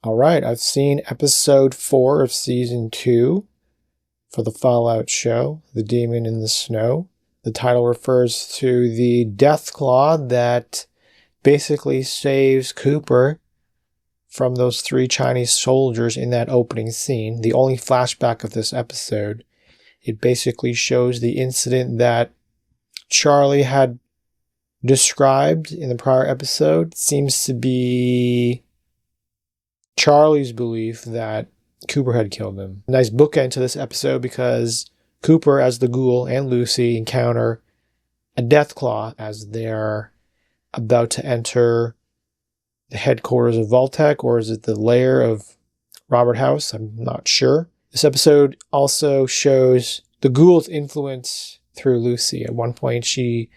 All right, I've seen episode 4 of season 2 for the Fallout show, The Demon in the Snow. The title refers to the Deathclaw that basically saves Cooper from those 3 Chinese soldiers in that opening scene. The only flashback of this episode. It basically shows the incident that Charlie had described in the prior episode. It seems to be Charlie's belief that Cooper had killed him. A nice bookend to this episode because Cooper as the ghoul and Lucy encounter a Deathclaw as they're about to enter the headquarters of Vault-Tec, or is it the lair of Robert House? I'm not sure. This episode also shows the ghoul's influence through Lucy. At one point, she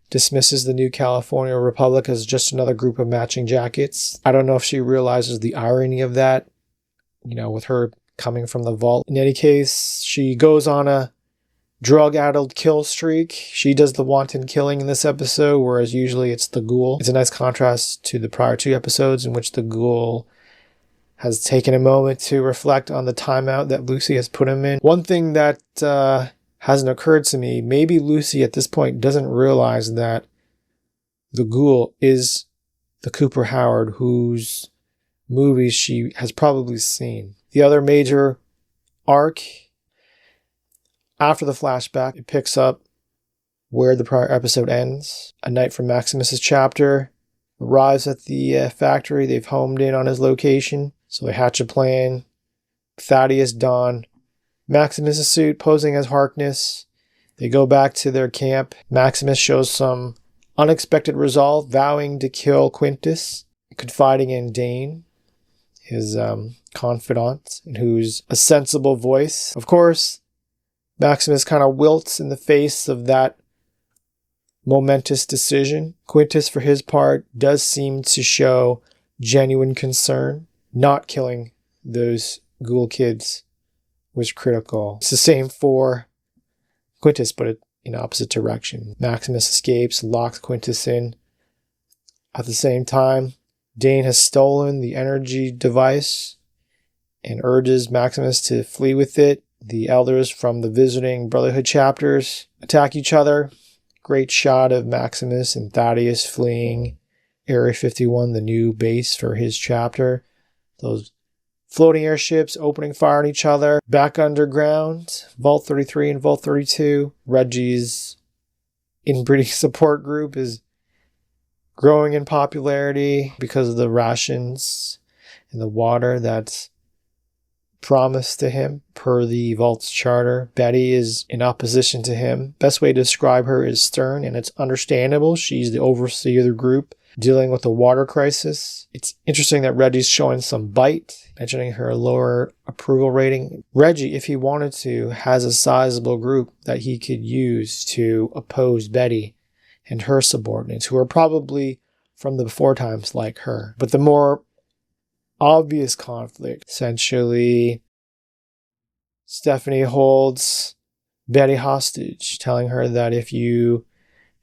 dismisses the New California Republic as just another group of matching jackets. I don't know if she realizes the irony of that, with her coming from the vault. In any case, she goes on a drug-addled kill streak. She does the wanton killing in this episode, whereas usually it's the ghoul. It's a nice contrast to the prior 2 episodes in which the ghoul has taken a moment to reflect on the timeout that Lucy has put him in. One thing that hasn't occurred to me, maybe Lucy at this point doesn't realize that the ghoul is the Cooper Howard whose movies she has probably seen. The other major arc after the flashback, it picks up where the prior episode ends. A Night from Maximus's chapter arrives at the factory. They've homed in on his location, so they hatch a plan. Thaddeus don Maximus' suit, posing as Harkness. They go back to their camp. Maximus shows some unexpected resolve, vowing to kill Quintus, confiding in Dane, his confidant, and who's a sensible voice. Of course, Maximus kind of wilts in the face of that momentous decision. Quintus, for his part, does seem to show genuine concern. Not killing those ghoul kids was critical. It's the same for Quintus, but in opposite direction. Maximus escapes, locks Quintus in. At the same time, Dane has stolen the energy device and urges Maximus to flee with it. The elders from the visiting Brotherhood chapters attack each other. Great shot of Maximus and Thaddeus fleeing Area 51, the new base for his chapter. Those floating airships opening fire on each other. Back underground, Vault 33 and Vault 32. Reggie's inbreeding support group is growing in popularity because of the rations and the water that's promised to him per the Vault's charter. Betty is in opposition to him. Best way to describe her is stern, and it's understandable. She's the overseer of the group, dealing with the water crisis. It's interesting that Reggie's showing some bite, mentioning her lower approval rating. Reggie, if he wanted to, has a sizable group that he could use to oppose Betty and her subordinates, who are probably from the before times like her. But the more obvious conflict, essentially, Stephanie holds Betty hostage, telling her that if you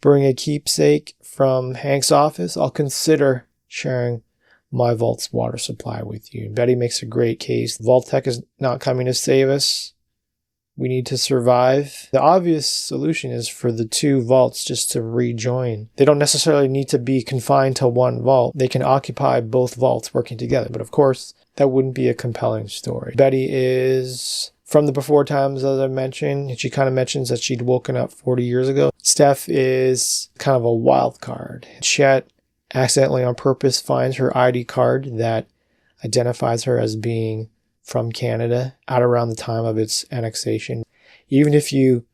bring a keepsake from Hank's office, I'll consider sharing my Vault's water supply with you. Betty makes a great case. Vault-Tec is not coming to save us. We need to survive. The obvious solution is for the 2 vaults just to rejoin. They don't necessarily need to be confined to one vault. They can occupy both vaults working together. But of course, that wouldn't be a compelling story. Betty is from the before times, as I mentioned. She kind of mentions that she'd woken up 40 years ago. Steph is kind of a wild card. Chet accidentally on purpose finds her ID card that identifies her as being from Canada at around the time of its annexation. Even if you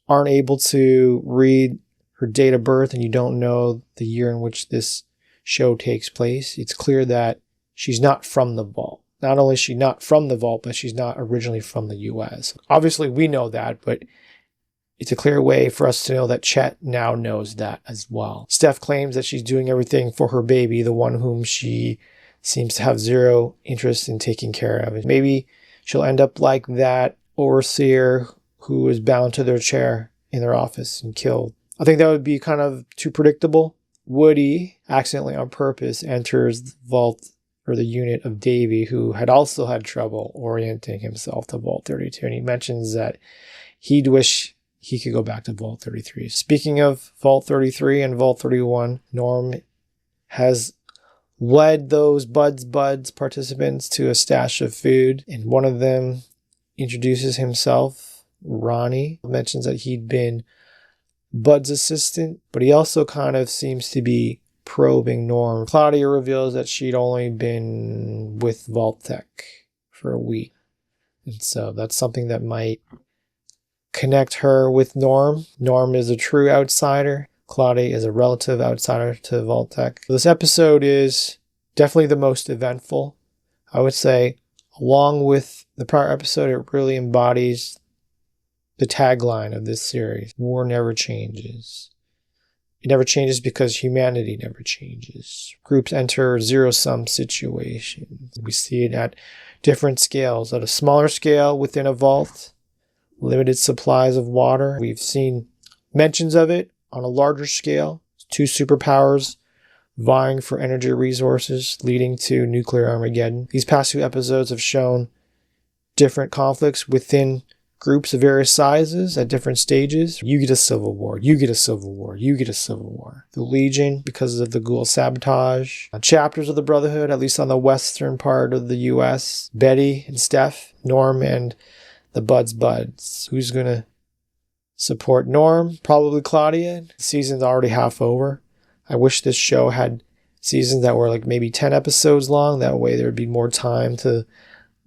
aren't able to read her date of birth and you don't know the year in which this show takes place, it's clear that she's not from the vault. Not only is she not from the vault, but she's not originally from the US. Obviously, we know that, but it's a clear way for us to know that Chet now knows that as well. Steph claims that she's doing everything for her baby, the one whom she seems to have zero interest in taking care of. Maybe she'll end up like that overseer who is bound to their chair in their office and killed. I think that would be kind of too predictable. Woody, accidentally on purpose, enters the vault for the unit of Davy, who had also had trouble orienting himself to Vault 32. And he mentions that he'd wish he could go back to Vault 33. Speaking of Vault 33 and Vault 31, Norm has led those Buds participants to a stash of food, and one of them introduces himself. Ronnie mentions that he'd been Bud's assistant, but he also kind of seems to be probing Norm. Claudia reveals that she'd only been with Vault-Tec for a week, and so that's something that might connect her with Norm. Norm is a true outsider. Claudia is a relative outsider to Vault-Tec. This episode is definitely the most eventful. I would say, along with the prior episode, it really embodies the tagline of this series. War never changes. It never changes because humanity never changes. Groups enter zero-sum situations. We see it at different scales. At a smaller scale within a vault, limited supplies of water. We've seen mentions of it on a larger scale. Two superpowers vying for energy resources, leading to nuclear Armageddon. These past 2 episodes have shown different conflicts within groups of various sizes at different stages. You get a civil war, you get a civil war, you get a civil war. The Legion, because of the Ghoul sabotage. Chapters of the Brotherhood, at least on the western part of the US. Betty and Steph, Norm and the Buds. Who's going to support Norm? Probably Claudia. The season's already half over. I wish this show had seasons that were like maybe 10 episodes long. That way there'd be more time to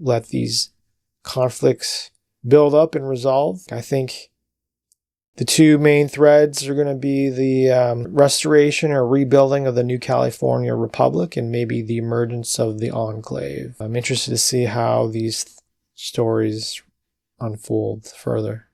let these conflicts build up and resolve. I think the 2 main threads are going to be the restoration or rebuilding of the New California Republic and maybe the emergence of the Enclave. I'm interested to see how these stories unfold further.